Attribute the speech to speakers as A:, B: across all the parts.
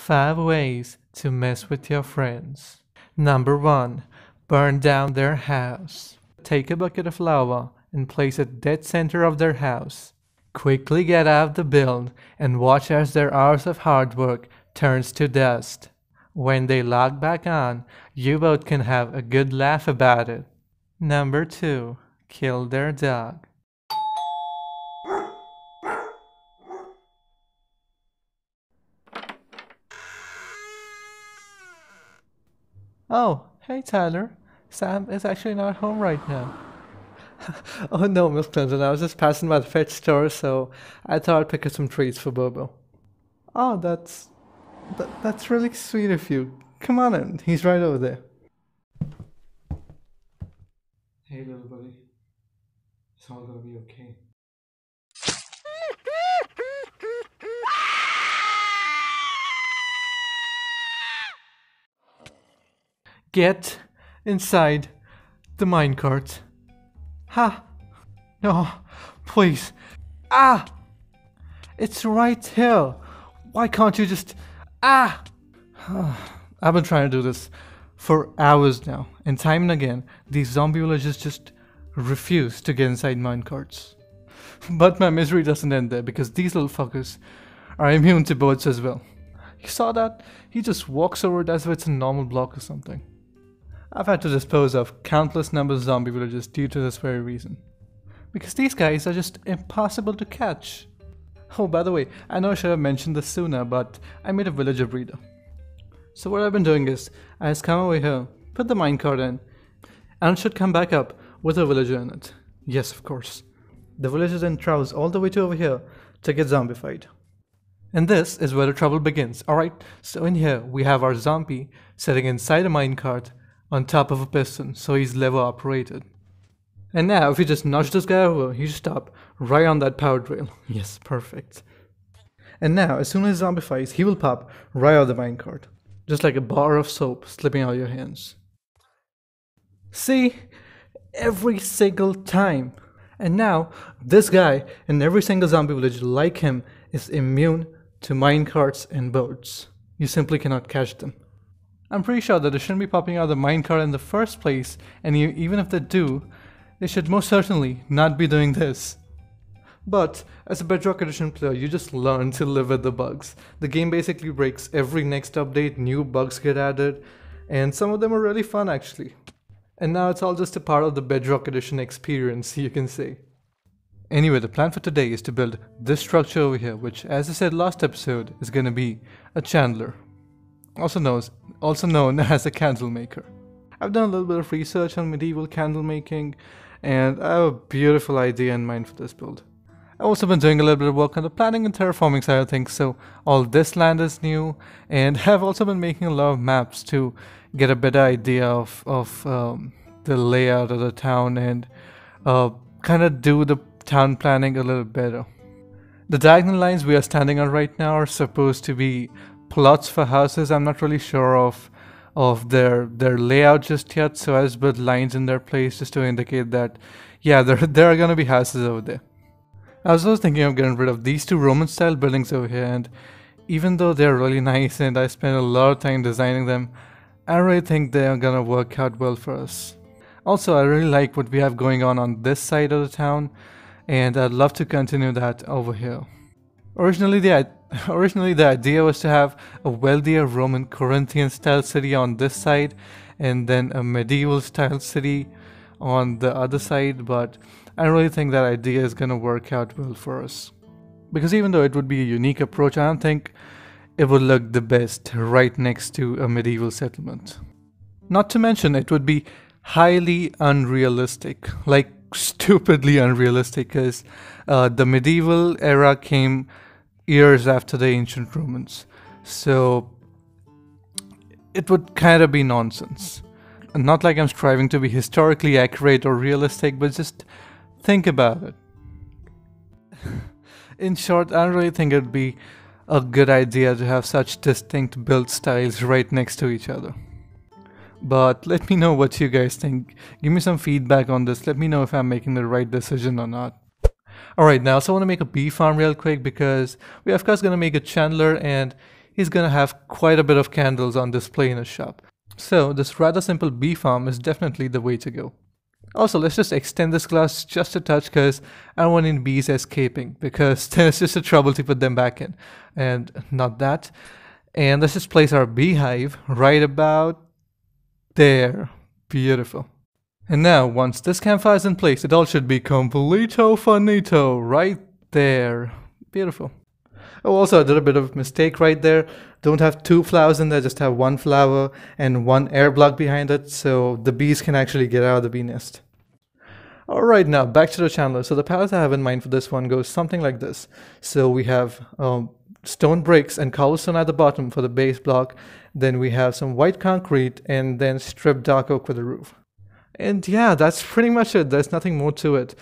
A: 5 ways to mess with your friends. Number 1. Burn down their house. Take a bucket of lava and place it dead center of their house. Quickly get out of the build and watch as their hours of hard work turns to dust. When they log back on, you both can have a good laugh about it. Number 2. Kill their dog. Oh, hey Tyler. Sam is actually not home right now. Oh no, Miss Clinton, I was just passing by the pet store, so I thought I'd pick up some treats for Bobo. Oh, that's really sweet of you. Come on in, he's right over there. Hey little buddy, it's all gonna be okay. Get inside the minecart. Ha! No, please. Ah! It's right here. Why can't you just... Ah! I've been trying to do this for hours now, and time and again, these zombie villagers just refuse to get inside minecarts. But my misery doesn't end there, because these little fuckers are immune to birds as well. You saw that? He just walks over it as if it's a normal block or something. I've had to dispose of countless numbers of zombie villagers due to this very reason. Because these guys are just impossible to catch. Oh, by the way, I know I should have mentioned this sooner, but I made a villager breeder. So what I've been doing is, I just come over here, put the minecart in, and it should come back up with a villager in it. Yes, of course. The villager then travels all the way to over here to get zombified. And this is where the trouble begins, alright? So in here, we have our zombie sitting inside a minecart on top of a piston, so he's lever operated. And now if you just nudge this guy over, he should stop right on that power rail. Yes, perfect. And now as soon as he zombifies, he will pop right out of the minecart, just like a bar of soap slipping out of your hands. See? Every single time. And now this guy and every single zombie village like him is immune to minecarts and boats. You simply cannot catch them. I'm pretty sure that they shouldn't be popping out of the minecart in the first place, and even if they do, they should most certainly not be doing this. But as a Bedrock Edition player, you just learn to live with the bugs. The game basically breaks every next update, new bugs get added, and some of them are really fun actually. And now it's all just a part of the Bedrock Edition experience, you can say. Anyway, the plan for today is to build this structure over here, which, as I said last episode, is gonna be a chandler. Also known as a candle maker. I've done a little bit of research on medieval candle making, and I have a beautiful idea in mind for this build. I've also been doing a little bit of work on the planning and terraforming side of things, so all this land is new, and I've also been making a lot of maps to get a better idea of the layout of the town and kind of do the town planning a little better. The diagonal lines we are standing on right now are supposed to be plots for houses. I'm not really sure of their layout just yet, so I just put lines in their place just to indicate that, yeah, there are gonna be houses over there. I was also thinking of getting rid of these two Roman style buildings over here, and even though they're really nice and I spent a lot of time designing them, I don't really think they're gonna work out well for us. Also, I really like what we have going on this side of the town, and I'd love to continue that over here. Originally the idea was to have a wealthier Roman Corinthian style city on this side and then a medieval style city on the other side, but I don't really think that idea is gonna work out well for us. Because even though it would be a unique approach, I don't think it would look the best right next to a medieval settlement. Not to mention it would be highly unrealistic, like stupidly unrealistic, because the medieval era came years after the ancient Romans, so it would kind of be nonsense. And not like I'm striving to be historically accurate or realistic, but just think about it. In short, I don't really think it'd be a good idea to have such distinct build styles right next to each other. But let me know what you guys think. Give me some feedback on this. Let me know if I'm making the right decision or not. Alright, now I also want to make a bee farm real quick because we're of course going to make a chandler, and he's gonna have quite a bit of candles on display in his shop. So this rather simple bee farm is definitely the way to go. Also, let's just extend this glass just a touch because I don't want any bees escaping, because then it's just a trouble to put them back in. And not that. And let's just place our beehive right about there. Beautiful. And now, once this campfire is in place, it all should be completo finito right there. Beautiful. Oh, also, I did a bit of mistake right there. Don't have two flowers in there, just have one flower and one air block behind it, so the bees can actually get out of the bee nest. Alright, now back to the chandler. So the palette I have in mind for this one goes something like this. So we have stone bricks and cobblestone at the bottom for the base block. Then we have some white concrete and then stripped dark oak for the roof. And yeah, that's pretty much it. There's nothing more to it.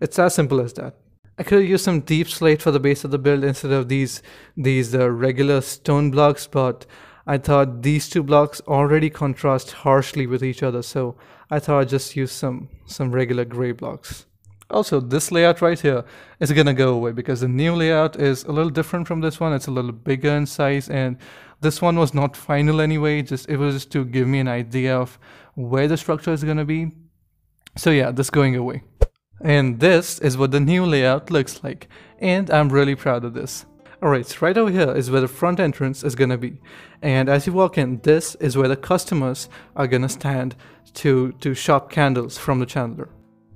A: It's as simple as that. I could have used some deep slate for the base of the build instead of these regular stone blocks, but I thought these two blocks already contrast harshly with each other, so I thought I'd just use some regular gray blocks. Also, this layout right here is gonna go away because the new layout is a little different from this one. It's a little bigger in size, and this one was not final anyway. It was just to give me an idea of where the structure is gonna be. So yeah, this going away. And this is what the new layout looks like, and I'm really proud of this. Alright, so right over here is where the front entrance is gonna be, and as you walk in, this is where the customers are gonna stand to shop candles from the chandler.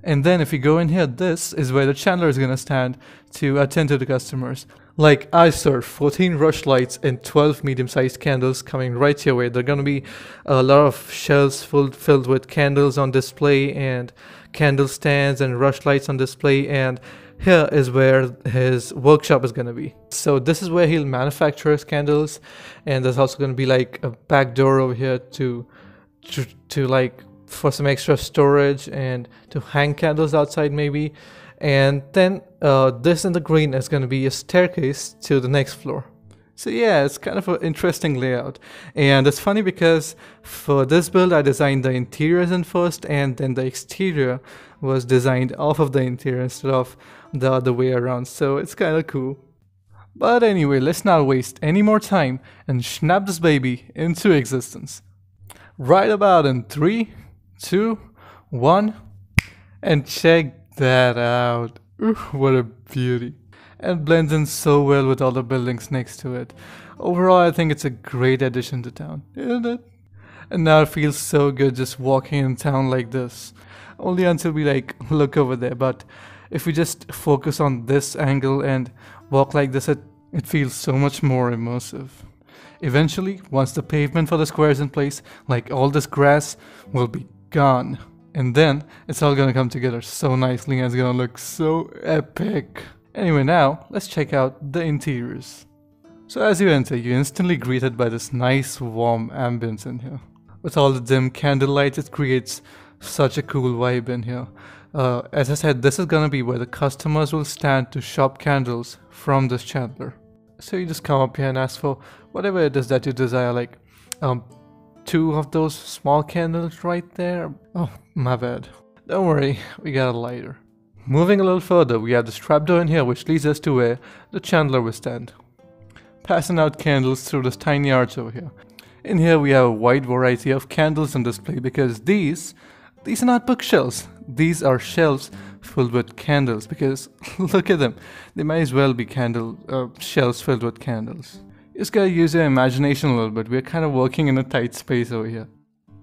A: And then if you go in here, this is where the chandler is gonna stand to attend to the customers. Like, I serve 14 rush lights and 12 medium-sized candles coming right your way. There are gonna be a lot of shelves filled with candles on display and candle stands and rush lights on display, and here is where his workshop is going to be. So this is where he'll manufacture his candles, and there's also going to be like a back door over here to like for some extra storage and to hang candles outside maybe. And then this in the green is going to be a staircase to the next floor. So yeah, it's kind of an interesting layout, and it's funny because for this build I designed the interiors in first, and then the exterior was designed off of the interior instead of the other way around, so it's kind of cool. But anyway, let's not waste any more time and snap this baby into existence. Right about in 3, 2, 1, and check that out. Ooh, what a beauty. And blends in so well with all the buildings next to it. Overall, I think it's a great addition to town, isn't it? And now it feels so good just walking in town like this. Only until we like look over there, but if we just focus on this angle and walk like this, it feels so much more immersive. Eventually, once the pavement for the square is in place, like all this grass will be gone. And then it's all gonna come together so nicely and it's gonna look so epic. Anyway, now let's check out the interiors. So as you enter, you're instantly greeted by this nice warm ambience in here. With all the dim candlelight, it creates such a cool vibe in here. As I said, this is gonna be where the customers will stand to shop candles from this chandler. So you just come up here and ask for whatever it is that you desire, like 2 of those small candles right there. Oh, my bad. Don't worry, we got a lighter. Moving a little further, we have this trapdoor in here which leads us to where the chandler will stand. Passing out candles through this tiny arch over here. In here we have a wide variety of candles on display because these are not bookshelves. These are shelves filled with candles because look at them. They might as well be shelves filled with candles. You just gotta use your imagination a little bit. We're kind of working in a tight space over here.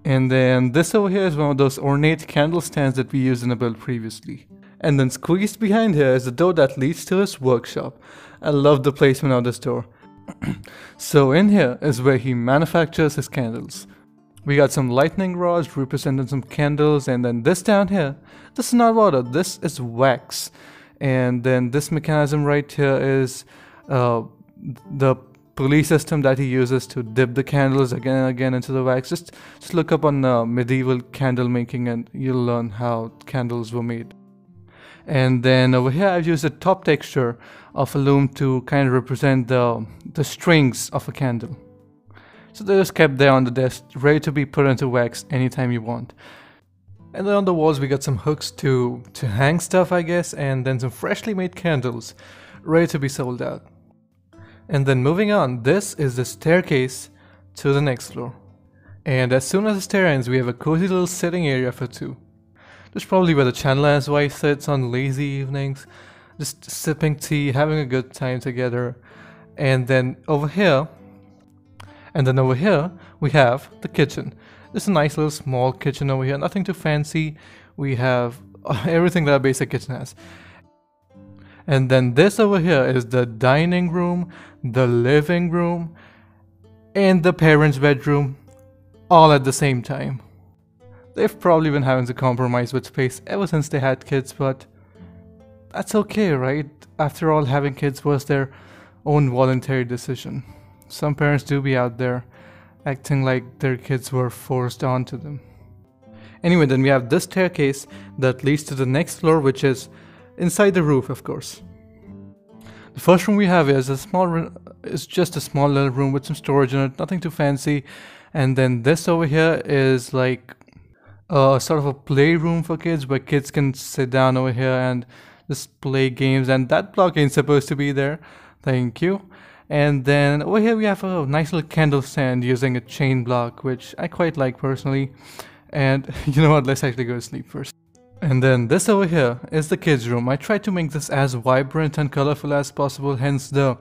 A: And then this over here is one of those ornate candle stands that we used in the build previously. And then squeezed behind here is the door that leads to his workshop. I love the placement of this door. So in here is where he manufactures his candles. We got some lightning rods representing some candles, and then this down here, this is not water, this is wax. And then this mechanism right here is the pulley system that he uses to dip the candles again and again into the wax. Just look up on medieval candle making and you'll learn how candles were made. And then over here I've used a top texture of a loom to kind of represent the strings of a candle. So they're just kept there on the desk, ready to be put into wax anytime you want. And then on the walls we got some hooks to hang stuff, I guess, and then some freshly made candles ready to be sold out. And then moving on, this is the staircase to the next floor. And as soon as the stair ends, we have a cozy little sitting area for two. This is probably where the Chandler and his wife sits on lazy evenings, just sipping tea, having a good time together. And then over here, we have the kitchen. This is a nice little small kitchen over here, nothing too fancy. We have everything that a basic kitchen has. And then this over here is the dining room, the living room, and the parents' bedroom, all at the same time. They've probably been having to compromise with space ever since they had kids, but that's okay, right? After all, having kids was their own voluntary decision. Some parents do be out there acting like their kids were forced onto them. Anyway, then we have this staircase that leads to the next floor, which is inside the roof, of course. The first room we have is just a small little room with some storage in it, nothing too fancy. And then this over here is like sort of a playroom for kids where kids can sit down over here and just play games. And that block ain't supposed to be there. Thank you. And then over here we have a nice little candle stand using a chain block, which I quite like personally. And you know what, let's actually go to sleep first. And then this over here is the kids' room. I tried to make this as vibrant and colorful as possible, hence the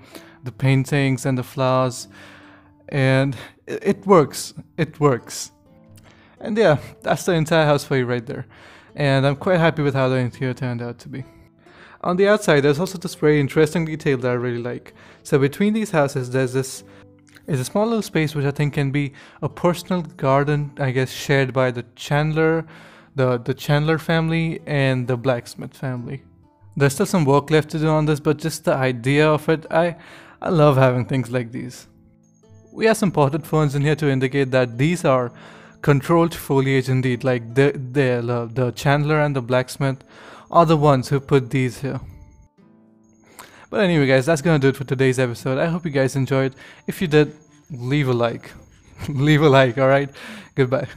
A: paintings and the flowers. And it works. It works. And yeah, that's the entire house for you right there. And I'm quite happy with how the interior turned out to be. On the outside, there's also this very interesting detail that I really like. So between these houses, there's a small little space which I think can be a personal garden, I guess, shared by the Chandler, the Chandler family and the blacksmith family. There's still some work left to do on this, but just the idea of it, I love having things like these. We have some potted ferns in here to indicate that these are controlled foliage indeed, like the Chandler and the blacksmith are the ones who put these here. But anyway guys, that's gonna do it for today's episode. I hope you guys enjoyed. If you did, leave a like. Leave a like, alright? Goodbye.